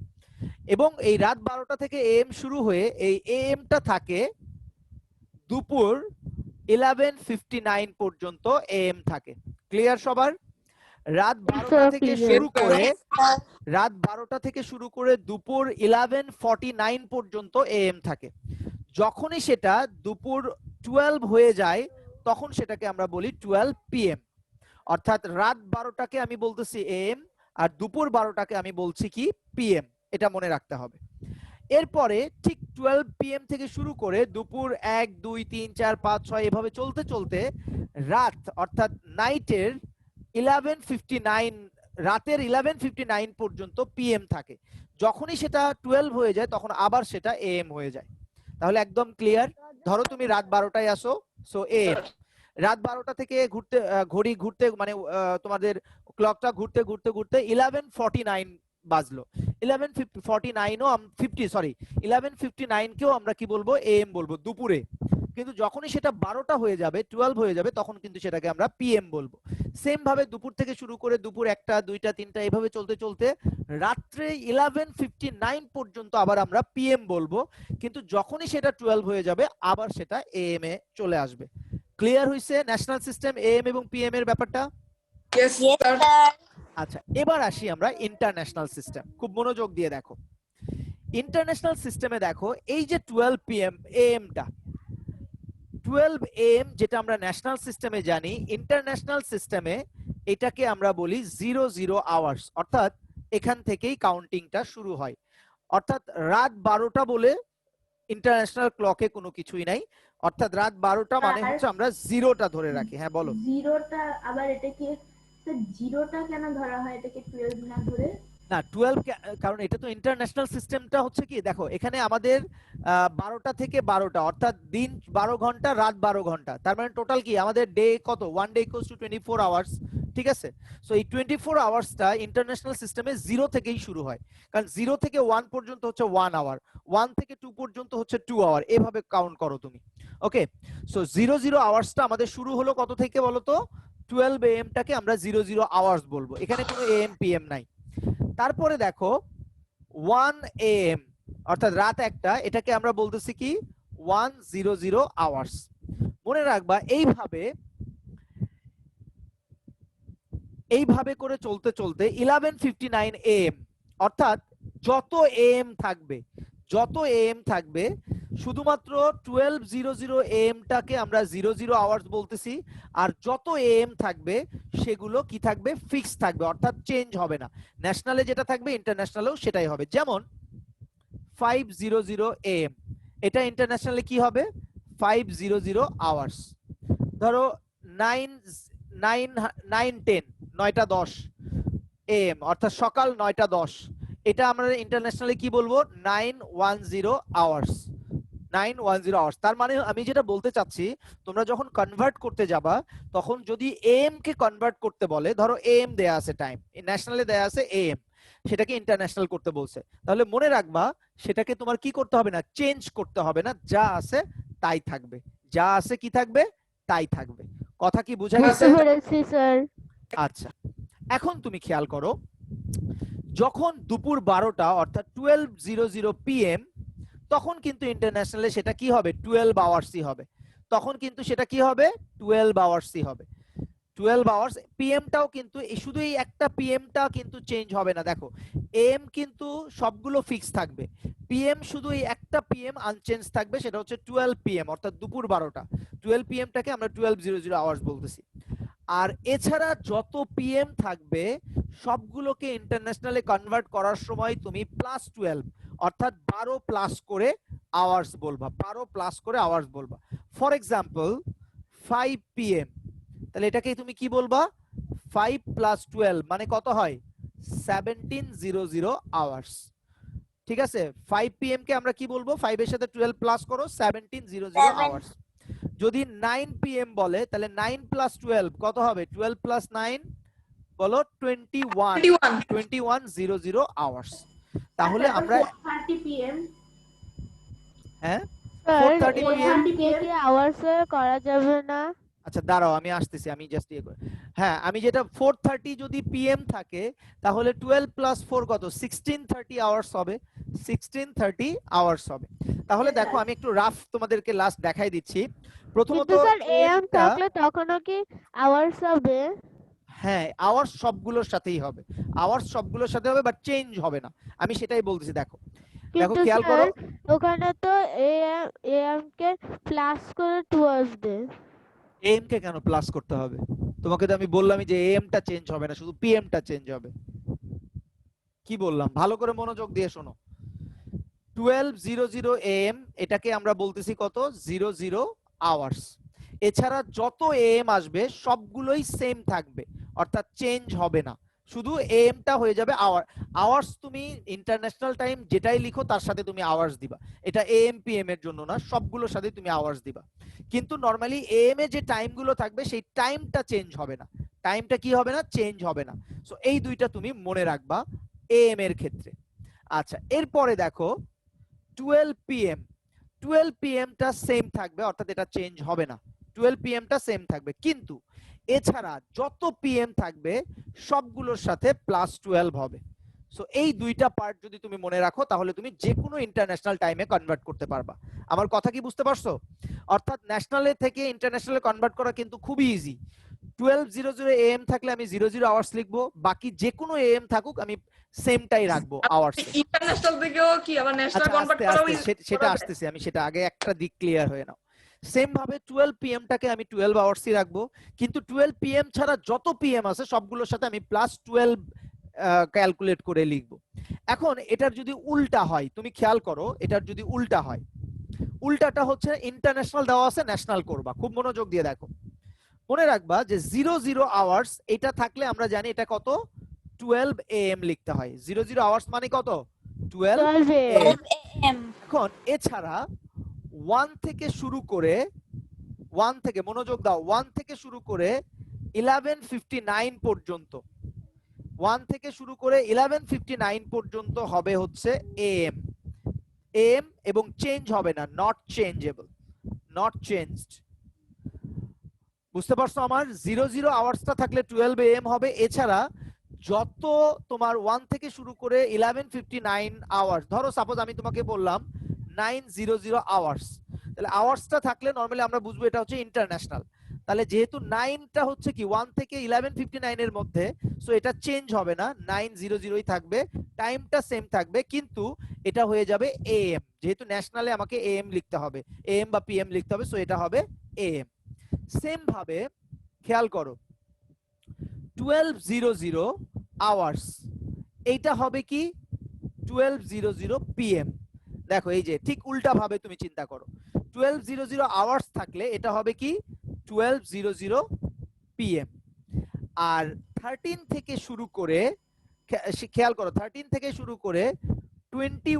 এবং এই রাত 12টা থেকে এএম শুরু হয়ে এই এএমটা থাকে দুপুর 11:59 পর্যন্ত এএম থাকে। ক্লিয়ার সবার? রাত 12টা থেকে শুরু করে দুপুর 11:49 পর্যন্ত এএম থাকে। যখনই সেটা দুপুর 12 হয়ে যায় তখন সেটাকে আমরা বলি 12 পিএম। অর্থাৎ রাত 12টাকে আমি বলতেছি এএম, আর দুপুর 12টাকে আমি বলছি কি পিএম। এটা মনে রাখতে হবে। এরপরে ঠিক 12 পিএম থেকে শুরু করে দুপুর 1, 2, 3, 4, 5, 6 এভাবে চলতে চলতে রাত অর্থাৎ নাইটের 11:59, রাতের 11:59 পর্যন্ত পিএম থাকে। যখনই সেটা 12 হয়ে যায় তখন আবার সেটা এএম হয়ে যায়। তাহলে একদম ক্লিয়ার? ধরো তুমি রাত 12টায় আসো, সো এএম। রাত 12টা থেকে ঘড়ি ঘুরতে মানে তোমাদের ক্লকটা ঘুরতে ঘুরতে ঘুরতে 11:49 বাজলো। 11:59 কেও আমরা কি বলবো? এএম বলবো, দুপুরে। কিন্তু যখনই সেটা 12টা হয়ে যাবে, 12 হয়ে যাবে, তখন কিন্তু সেটাকে আমরা পিএম বলবো। সেম ভাবে দুপুর থেকে শুরু করে দুপুর 1টা, 2টা, 3টা এভাবে চলতে চলতে রাত্রে 11:59 পর্যন্ত আবার আমরা পিএম বলবো। কিন্তু যখনই সেটা 12 হয়ে যাবে আবার সেটা এএম এ চলে আসবে। ক্লিয়ার হইছে ন্যাশনাল সিস্টেম এএম এবং পিএম এর ব্যাপারটা? Yes, sir. আচ্ছা, এবার আসি আমরা ইন্টারন্যাশনাল সিস্টেম। খুব মনোযোগ দিয়ে দেখো। ইন্টারন্যাশনাল সিস্টেমে দেখো, এই যে 12 পিএম এএমটা, 12 এএম যেটা আমরা ন্যাশনাল সিস্টেমে জানি, ইন্টারন্যাশনাল সিস্টেমে এটাকে আমরা বলি 00 আওয়ার্স। অর্থাৎ এখান থেকেই কাউন্টিংটা শুরু হয়। অর্থাৎ রাত 12টা বলে ইন্টারন্যাশনাল ক্লকে কোনো কিছুই নাই। অর্থাৎ রাত 12টা মানে হচ্ছে আমরা জিরোটা ধরে রাখি। হ্যাঁ বলো। জিরোটা আবার এটাকে জিরোটা কেন ধরা হয় এটাকে 12 না ধরে? না 12 কারণ এটা তো ইন্টারন্যাশনাল সিস্টেমটা হচ্ছে কি, দেখো এখানে আমাদের 12টা থেকে 12টা অর্থাৎ দিন 12 ঘন্টা, রাত 12 ঘন্টা। তার মানে টোটাল কি আমাদের ডে কত? 1 ডে ইকুয়ালস টু 24 আওয়ার্স। ঠিক আছে? সো এই 24 আওয়ার্সটা ইন্টারন্যাশনাল সিস্টেমে 0 থেকেই শুরু হয়। কারণ 0 থেকে 1 পর্যন্ত হচ্ছে 1 আওয়ার, 1 থেকে 2 পর্যন্ত হচ্ছে 2 আওয়ার, এভাবে কাউন্ট করো তুমি। ওকে, সো 00 আওয়ার্সটা আমাদের শুরু হলো কত থেকে বলো তো? 12 এএম টাকে আমরা 00 আওয়ার্স বলবো। এখানে কোনো এএম পিএম নাই। তারপরে দেখো 1 AM অর্থাৎ রাত 1টা, এটাকে আমরা বলতেছি কি 100 আওয়ার্স। মনে রাখবা এইভাবে করে চলতে চলতে 11:59 AM অর্থাৎ যত এএম থাকবে শুধুমাত্র 12:00 AM টাকে আমরা 00 আওয়ার্স বলতেছি। আর যত এএম থাকবে সেগুলো কি থাকবে? ফিক্স থাকবে, অর্থাৎ চেঞ্জ হবে না। ন্যাশনালে যেটা থাকবে ইন্টারন্যাশনালেও সেটাই হবে। যেমন 500 AM, এটা ইন্টারন্যাশনালে কি হবে? 500 আওয়ার্স। ধরো 9:10 9:10 AM অর্থাৎ সকাল 9:10, এটা আমরা ইন্টারন্যাশনালি কি বলবো? 910 আওয়ার্স। 910 আওয়ার্স। তার মানে আমি যেটা বলতে চাচ্ছি, তোমরা যখন কনভার্ট করতে যাবা তখন যদি এএম কে কনভার্ট করতে বলে, ধরো এএম দেয়া আছে টাইম, ন্যাশনালে দেয়া আছে এএম, সেটাকে ইন্টারন্যাশনাল করতে বলছে, তাহলে মনে রাখবা সেটাকে তোমার কি করতে হবে না, চেঞ্জ করতে হবে না, যা আছে তাই থাকবে, যা আছে কি থাকবে, তাই থাকবে। কথা কি বোঝা গেছে? বুঝতে পেরেছি স্যার। আচ্ছা, এখন তুমি খেয়াল করো, যখন দুপুর 12টা অর্থাৎ 12:00 PM, তখন কিন্তু ইন্টারন্যাশনালে সেটা কি হবে, 12 আওয়ার্সই হবে। তখন কিন্তু সেটা কি হবে, 12 আওয়ার্সই হবে। 12 আওয়ার্স। পিএমটাও কিন্তু শুধু এই একটা পিএমটা কিন্তু চেঞ্জ হবে না। দেখো এম কিন্তু সবগুলো ফিক্স থাকবে, পিএম শুধু এই একটা পিএম আনচেঞ্জ থাকবে, সেটা হচ্ছে 12 PM অর্থাৎ দুপুর 12টা। 12 PMটাকে আমরা 12:00 আওয়ার্স বলতেছি। আর এছাড়া যত পিএম থাকবে সবগুলোকে ইন্টারন্যাশনালে কনভার্ট করার সময় তুমি +12 অর্থাৎ 12 প্লাস করে আওয়ার্স বলবা, 12 প্লাস করে আওয়ার্স বলবা। ফর এক্সাম্পল 5 PM, তাহলে এটাকে তুমি কি বলবা, 5 + 12 মানে কত হয়, 1700 আওয়ার্স। ঠিক আছে, 5 PM কে আমরা কি বলবো, 5 এর সাথে 12 প্লাস করো, 1700 আওয়ার্স। যদি 9 PM বলে তাহলে 9 + 12 কত হবে, 12 + 9 বলো 2100 আওয়ার্স। তাহলে আমরা 4:30 PM, হ্যাঁ স্যার 4:30 PM, কি আওয়ার্স করা যাবে না? আচ্ছা দাঁড়াও আমি আসতেছি, আমি জাস্ট হ্যাঁ আমি যেটা 4:30 যদি PM থাকে তাহলে 12 + 4 কত, 1630 আওয়ার্স হবে, 1630 আওয়ার্স হবে। তাহলে দেখো আমি একটু রাফ তোমাদেরকে লাস্ট দেখাই দিচ্ছি। প্রথমত কিন্তু স্যার এএম এমটা, থাকলে তখনও কি আওয়ার্স হবে? হ্যাঁ আওয়ার্স সবগুলোর সাথেই হবে, আওয়ার্স সবগুলোর সাথে হবে, বাট চেঞ্জ হবে না, আমি সেটাই বলতেছি। দেখো দেখো কিন্তু খেয়াল স্যার করো, ওখানে তো এএম কে প্লাস করে 12 দেয়। এম কে কেন প্লাস করতে হবে, তোমাকে তো আমি বললামই যে এম টা চেঞ্জ হবে না, শুধু পিএম টা চেঞ্জ হবে। কি বললাম ভালো করে মনোযোগ দিয়ে শোনো, 12:00 AM এটাকে আমরা বলতেছি কত, 00 আওয়ার্স। এছাড়া যত এএম আসবে সবগুলোই সেম থাকবে, অর্থাৎ চেঞ্জ হবে না, শুধু এএমটা হয়ে যাবে আওয়ার। আওয়ার্স তুমি ইন্টারন্যাশনাল টাইম যেটাই লিখো তার সাথে তুমি আওয়ার্স দিবা, এটা এএম পিএম এর জন্য না, সবগুলোর সাথে তুমি আওয়ার্স দিবা। কিন্তু নরমালি এএম এ যে টাইমগুলো থাকবে সেই টাইমটা চেঞ্জ হবে না, টাইমটা কি হবে না, চেঞ্জ হবে না। সো এই দুইটা তুমি মনে রাখবা এএম এর ক্ষেত্রে। আচ্ছা এরপরে দেখো 12 PM, 12 PM টা সেম থাকবে, অর্থাৎ এটা চেঞ্জ হবে না, 12 PM টা সেম থাকবে। কিন্তু এছাড়া যত পিএম থাকবে সবগুলোর সাথে +12 হবে। সো এই দুইটা পার্ট যদি তুমি মনে রাখো তাহলে তুমি যে কোনো ইন্টারন্যাশনাল টাইমে কনভার্ট করতে পারবা। আমার কথা কি বুঝতে পারছো? অর্থাৎ ন্যাশনালে থেকে ইন্টারন্যাশনালে কনভার্ট করা কিন্তু খুবই ইজি। 12:00 AM থাকলে আমি 00 আওয়ার্স লিখবো, বাকি যে কোনো এএম থাকুক আমি সেমটাই রাখবো আওয়ার্স। ইন্টারন্যাশনাল থেকেও কি আবার ন্যাশনাল কনভার্ট করা সেটা আসতেছি, আমি সেটা আগে একটা দিক ক্লিয়ার হয়ে নাও। সেম ভাবে 12 PM টাকে আমি 12 আওয়ার্সই রাখবো, কিন্তু 12 PM ছাড়া যত পিএম আছে সবগুলোর সাথে আমি +12 ক্যালকুলেট করে লিখবো। এখন এটার যদি উল্টা হয়, তুমি খেয়াল করো, এটার যদি উল্টা হয়, উল্টাটা হচ্ছে ইন্টারন্যাশনাল দেওয়া আছে ন্যাশনাল করবা, খুব মনোযোগ দিয়ে দেখো। মনে রাখবা যে 00 আওয়ার্স এটা থাকলে আমরা জানি এটা কত, 12 AM লিখতে হয়। 00 আওয়ার্স মানে কত, 12 AM। এখন এছাড়া 1 থেকে শুরু করে, 1 থেকে মনোযোগ দাও, 1 থেকে শুরু করে 11:59 পর্যন্ত, 1 থেকে শুরু করে 11:59 পর্যন্ত হবে হচ্ছে AM, AM এবং চেঞ্জ হবে না, নট চেঞ্জেবল, নট চেঞ্জড। বুঝতে পারছো আমার? 00 আওয়ার্সটা থাকলে 12 AM হবে। এছাড়া যত তোমার 1 থেকে শুরু করে 11:59 আওয়ার্স, ধরো সাপোজ আমি তোমাকে বললাম 900 আওয়ার্স, তাহলে আওয়ার্সটা থাকলে নরমালি আমরা বুঝবো এটা হচ্ছে ইন্টারন্যাশনাল। তাহলে যেহেতু 9টা হচ্ছে কি 1 থেকে 11:59 এর মধ্যে, সো এটা চেঞ্জ হবে না, 900ই থাকবে, টাইমটা সেম থাকবে, কিন্তু এটা হয়ে যাবে AM, যেহেতু ন্যাশনালে আমাকে AM লিখতে হবে, AM বা PM লিখতে হবে, সো এটা হবে AM। সেম ভাবে খেয়াল করো 12:00 আওয়ার্স এইটা হবে কি 12:00 PM। দেখো এই যে ঠিক উল্টা ভাবে তুমি চিন্তা করো, 12:00 আওয়ার্স থাকলে এটা হবে কি 12:00 PM। আর 13 থেকে শুরু করে খেয়াল করো 13 থেকে শুরু করে 23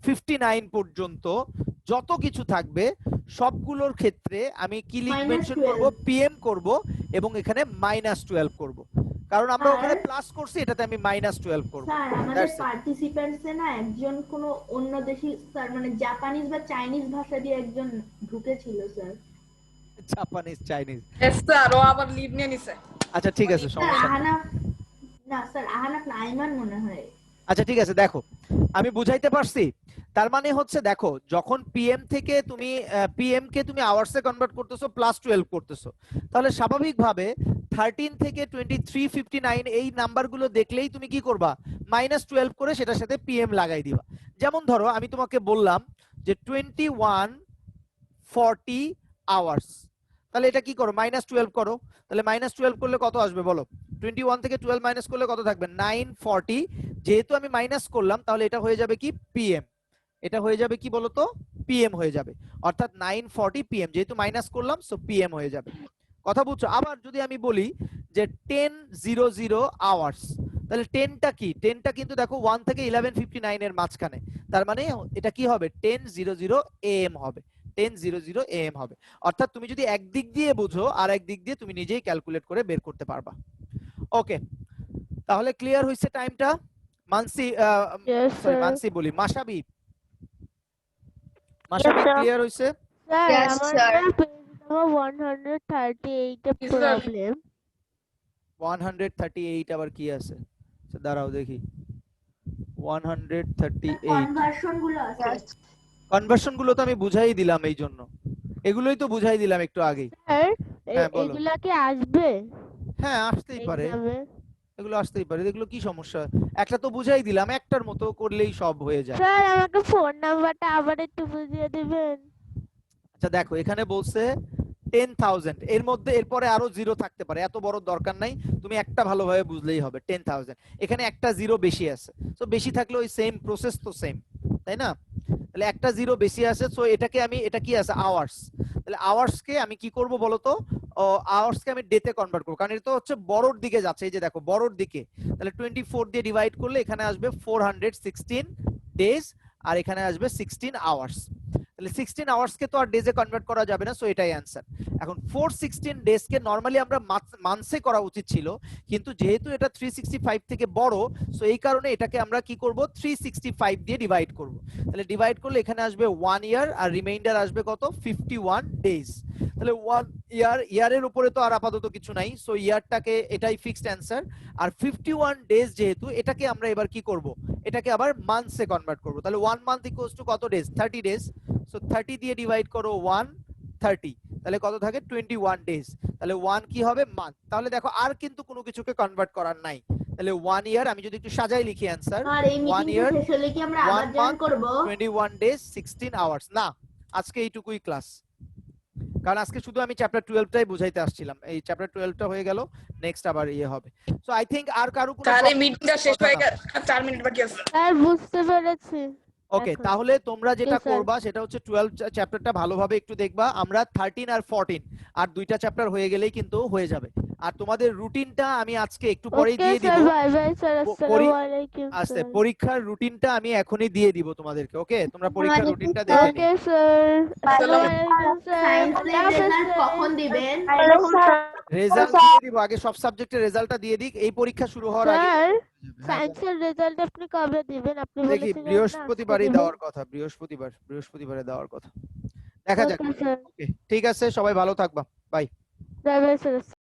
59 পর্যন্ত যত কিছু থাকবে সবগুলোর ক্ষেত্রে আমি কি মেনশন করব, পিএম করব এবং এখানে -12 করব, কারণ আমরা ওখানে প্লাস করছি, এটাতে আমি -12 করব। স্যার আমাদের That's it. পার্টিসিপেন্টসে না একজন কোনো অন্য দেশি স্যার মানে জাপানিজ বা চাইনিজ ভাষা দিয়ে একজন ঢুকেছিল sir. Japanese, Chinese. Yes sir, ও আবার লিভ নিয়ে নিছে। আচ্ছা ঠিক আছে, স্যার সমস্যা নেই। আহানাফ না স্যার, আহানাফ না, আইমান মনে হয়। আচ্ছা ঠিক আছে, দেখো আমি বুঝাইতে পারছি। তার মানে হচ্ছে দেখো, যখন পিএম থেকে তুমি পিএম কে তুমি আওয়ার্সে কনভার্ট করতেছো, +12 করতেছো, তাহলে স্বাভাবিকভাবে 13 থেকে 23:59 এই নাম্বারগুলো দেখলেই তুমি কি করবা, -12 করে সেটার সাথে পিএম লাগাই দিবা। যেমন ধরো আমি তোমাকে বললাম যে 2140 আওয়ার্স, তাহলে এটা কি করো, -12 করো। তাহলে -12 করলে কত আসবে বলো? 21 থেকে 12 মাইনাস করলে কত থাকবে? 940। যেহেতু আমি মাইনাস করলাম, তাহলে এটা হয়ে যাবে কি, পিএম। এটা হয়ে যাবে কি বলতো, পিএম হয়ে যাবে, অর্থাৎ 940 পিএম, যেহেতু মাইনাস করলাম সো পিএম হয়ে যাবে। কথা বুঝছো? আবার যদি আমি বলি যে 10:00 আওয়ার্স, তাহলে 10টা কি, 10টা কিন্তু দেখো 1 থেকে 11:59 এর মাঝখানে, তার মানে এটা কি হবে, 10:00 AM হবে, 10:00 AM হবে। অর্থাৎ তুমি যদি একদিক দিয়ে বুঝো আর একদিক দিয়ে তুমি নিজেই ক্যালকুলেট করে বের করতে পারবা। ওকে, তাহলে ক্লিয়ার হইছে টাইমটা? মানসি Yes, সরি sir. মানসি বলি, মাসাবি, মাসাবি sir. ক্লিয়ার হইছে? Sir, Yes, আমার sir. না page number 138 এ Yes, sir. problem. 138 আবার কি আছে? আচ্ছা, দাঁড়াও দেখি। 138 কনভার্সন গুলো আছে। কনভার্সন গুলো তো আমি বুঝাই দিলাম, এই জন্য এগুলোই তো বুঝাই দিলাম একটু আগেই। স্যার, হ্যাঁ, বলো। এগুলা কি আসবে হ্যাঁ, আসতেই পারে, এক্সামে? এগুলো আসতেই পারে, এগুলো কি সমস্যা? একটা তো বুঝাই দিলাম, একটার মতো করলেই সব হয়ে যায়। স্যার, আমাকে ফোন নাম্বারটা আবার একটু বুঝিয়ে দিবেন? আচ্ছা দেখো, এখানে বলছে 10,000, এর মধ্যে এরপরে আরো জিরো থাকতে পারে, এত বড় দরকার নাই, তুমি একটা ভালোভাবে বুঝলেই হবে। 10,000, এখানে একটা জিরো বেশি আছে, তো বেশি থাকলে ওই সেম প্রসেস তো সেম, তাই না? তাহলে একটা জিরো বেশি আছে, সো এটাকে আমি, এটা কি আছে, আওয়ার্স। তাহলে আওয়ার্স কে আমি কি করব বলো তো, আওয়ার্স কে আমি ডেতে কনভার্ট করব, কারণ এটা তো হচ্ছে বড়র দিকে যাচ্ছে, এই যে দেখো বড়র দিকে। তাহলে 24 দিয়ে ডিভাইড করলে এখানে আসবে 416 ডেজ, আর এখানে আসবে 16 আওয়ার্স। তাহলে 16 আওয়ার্স কে তো আর ডেজে কনভার্ট করা যাবে না, সো এটাই অ্যানসার। এখন 416 ডেজ কে নরমালি আমরা মান্থসে করা উচিত ছিল, কিন্তু যেহেতু এটা 365 থেকে বড়, সো এই কারণে এটাকে আমরা কি করব, 365 দিয়ে ডিভাইড করব। তাহলে ডিভাইড করলে এখানে আসবে 1 ইয়ার, আর রিমাইন্ডার আসবে কত, 51 ডেজ। তাহলে 1 ইয়ার, ইয়ারের উপরে তো আর আপাতত কিছু নাই, সো ইয়ারটাকে, এটাই ফিক্সড অ্যানসার। আর 51 ডেজ যেহেতু, এটাকে আমরা এবার কি করব, এটাকে আবার মান্থসে কনভার্ট করব। তাহলে 1 মান্থ ইকুয়ালস টু কত ডেজ, 30 ডেজ। সো 30 দিয়ে ডিভাইড করো 130, তাহলে কত থাকে, 21 ডেজ। তাহলে 1 কি হবে, মান্থ। তাহলে দেখো আর কিন্তু কোনো কিছুকে কনভার্ট করার নাই। তাহলে 1 ইয়ার, আমি যদি একটু সাজাই লিখি অ্যানসার, আর এই 1 মিটিংটা ইয়ার, শেষ হলে কি আমরা 1 আবার জয়েন month, করব? 21 ডেজ, 16 আওয়ার্স। না, আজকে এইটুকুই ক্লাস, কারণ আজকে শুধু আমি চ্যাপ্টার 12টাই বুঝাইতে আসছিলাম, এই চ্যাপ্টার 12টা হয়ে গেল, নেক্সট আবার ইয়ে হবে। সো আই থিংক আর কারো কোনো স্যার, এই problem মিটিংটা শেষ কথা হয়ে না। গেল, আর 4 মিনিট বাকি আছে। স্যার, বুঝতে পেরেছি। ওকে, এখন। তাহলে তোমরা যেটা Yes, sir. করবা সেটা হচ্ছে 12 চ্যাপ্টারটা ভালোভাবে একটু দেখবা। আমরা 13 আর 14 আর দুইটা চ্যাপ্টার হয়ে গেলেই কিন্তু হয়ে যাবে। আর তোমাদের রুটিনটা আমি আজকে একটু পরেই ওকে দিয়ে দিব। স্যার, বাই বাই স্যার, পরি- আসসালামু আলাইকুম আস্তে, স্যার। পরীক্ষার রুটিনটা আমি এখনই দিয়ে দিব তোমাদেরকে। ওকে, তোমরা পরীক্ষার রুটিনটা দেখে নিও। ওকে স্যার, আসসালামু Okay. আলাইকুম স্যার। সায়েন্সের আল্লাহ হাফেজ রেজাল্ট স্যার। কখন দিবেন? রেজাল্ট দিয়ে দিব, আগে সব সাবজেক্টের রেজাল্টটা দিয়ে দিক, এই পরীক্ষা শুরু হওয়ার আগে। স্যার, হ্যাঁ, বলো। সায়েন্সের রেজাল্ট আপনি কবে দিবেন? আপনি দেখি বলেছিলেন না বৃহস্পতিবারই আজকে দেওয়ার কথা, বৃহস্পতিবারে দেওয়ার কথা, দেখা যাক। ওকে স্যার, ওকে, ঠিক আছে, সবাই ভালো থাকবা, বাই। Bye bye sir.